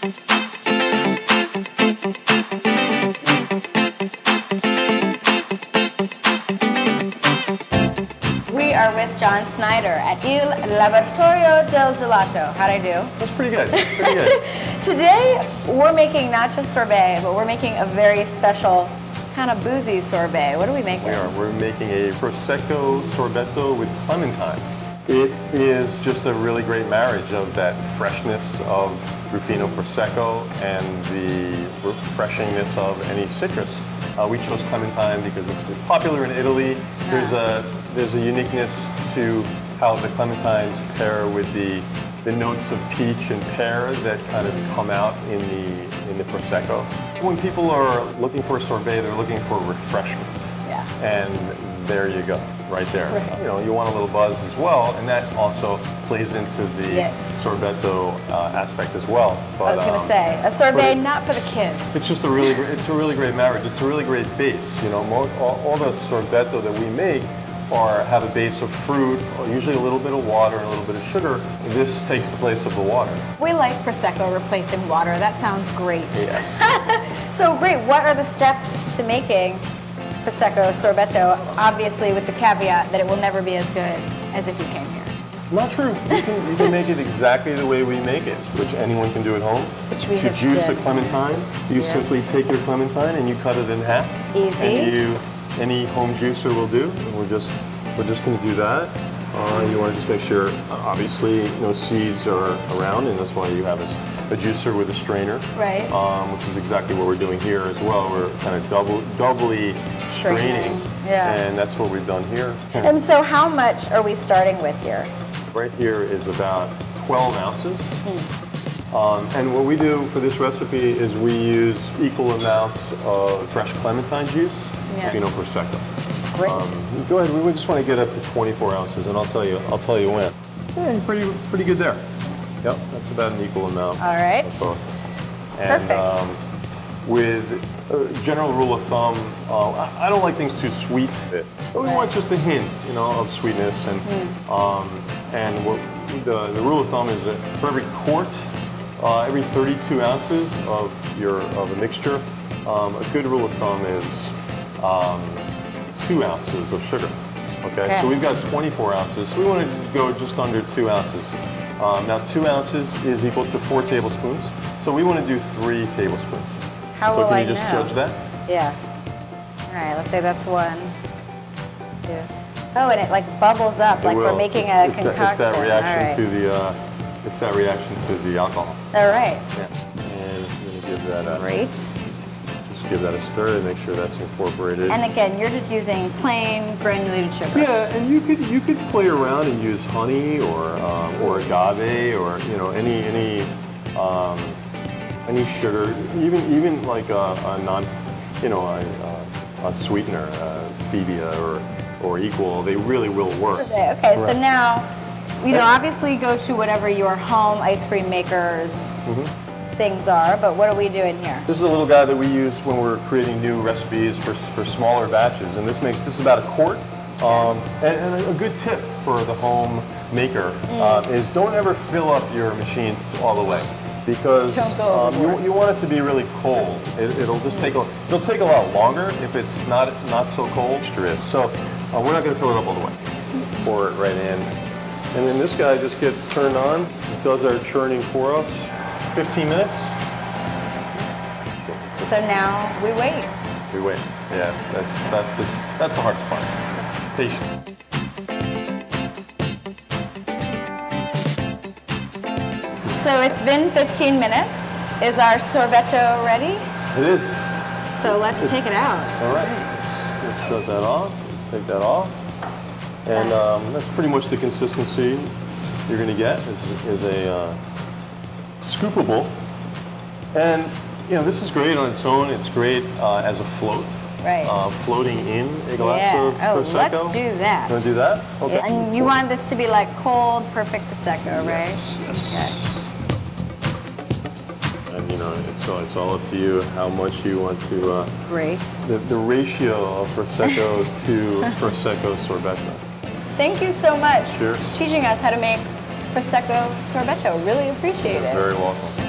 We are with John Snyder at Il Laboratorio del Gelato. How'd I do? That's pretty good. Pretty good. Today, we're making not just sorbet, but we're making a very special kind of boozy sorbet. What are we making? We're making a Prosecco Sorbetto with clementines. It is just a really great marriage of that freshness of Rufino Prosecco and the refreshingness of any citrus. We chose clementine because it's popular in Italy. Yeah. There's a uniqueness to how the clementines pair with the notes of peach and pear that kind of come out in the Prosecco. When people are looking for a sorbet, they're looking for refreshment. Yeah. And there you go, right there. Right. You know, you want a little buzz as well, and that also plays into the sorbetto aspect as well. But, I was going to say, a sorbet not for the kids. It's just a really great marriage. It's a really great base. You know, all the sorbetto that we make have a base of fruit, usually a little bit of water and a little bit of sugar. This takes the place of the water. We like Prosecco replacing water. That sounds great. Yes. So great, what are the steps to making Prosecco Sorbetto? Obviously with the caveat that it will never be as good as if you came here. Not true. You can make it exactly the way we make it, which anyone can do at home. To juice a clementine, you simply take your clementine and you cut it in half. Easy. And any home juicer will do. And we're just going to do that. You want to just make sure, obviously, no seeds are around, and that's why you have a juicer with a strainer. Right. Which is exactly what we're doing here as well. We're kind of doubly straining. Yeah. And that's what we've done here. And so how much are we starting with here? Right here is about 12 ounces. And what we do for this recipe is we use equal amounts of fresh clementine juice, Rufino Prosecco. Great. Go ahead. We just want to get up to 24 ounces, and I'll tell you when. Yeah, pretty good there. Yep, that's about an equal amount. All right. Of both. And, perfect. With a general rule of thumb, I don't like things too sweet, but we want just a hint, you know, of sweetness. And what the rule of thumb is that for every quart, every 32 ounces of a mixture, a good rule of thumb is 2 ounces of sugar. Okay, so we've got 24 ounces, so we want to go just under 2 ounces. Now 2 ounces is equal to 4 tablespoons, so we want to do 3 tablespoons. How so will can you just judge that? Yeah. All right, let's say that's 1, 2. Oh, and it like bubbles up, like we're making a concoction. It's that reaction to the. It's that reaction to the alcohol. All right. Yeah. And I'm going to give that a. Great. Just give that a stir to make sure that's incorporated. And again, you're just using plain granulated sugar. Yeah, and you could play around and use honey or agave or any sugar, even like a non, a sweetener, stevia or equal. They really will work. Okay. Right. So now. Obviously go to whatever your home ice cream makers things are, but what are we doing here? This is a little guy that we use when we're creating new recipes for smaller batches, and this is about a quart. And a good tip for the home maker is don't ever fill up your machine all the way, because you want it to be really cold. It'll take a lot longer if it's not so cold. So we're not going to fill it up all the way. Pour it right in. And then this guy just gets turned on, does our churning for us. 15 minutes. So now we wait. We wait. Yeah, that's the hardest part. Patience. So it's been 15 minutes. Is our sorbetto ready? It is. So let's take it out. All right. Let's shut that off. Take that off. And that's pretty much the consistency you're going to get is a scoopable. And this is great on its own. It's great as a float. Right. Floating in a glass of Prosecco. Let's do that. You want to do that? Okay. Yeah. And you want this to be like cold, perfect Prosecco, right? Yes. Okay. And it's all up to you how much you want to. Great. The ratio of Prosecco to Prosecco Sorbetto. Thank you so much. Cheers. Teaching us how to make Prosecco Sorbetto. Really appreciate it. Very welcome.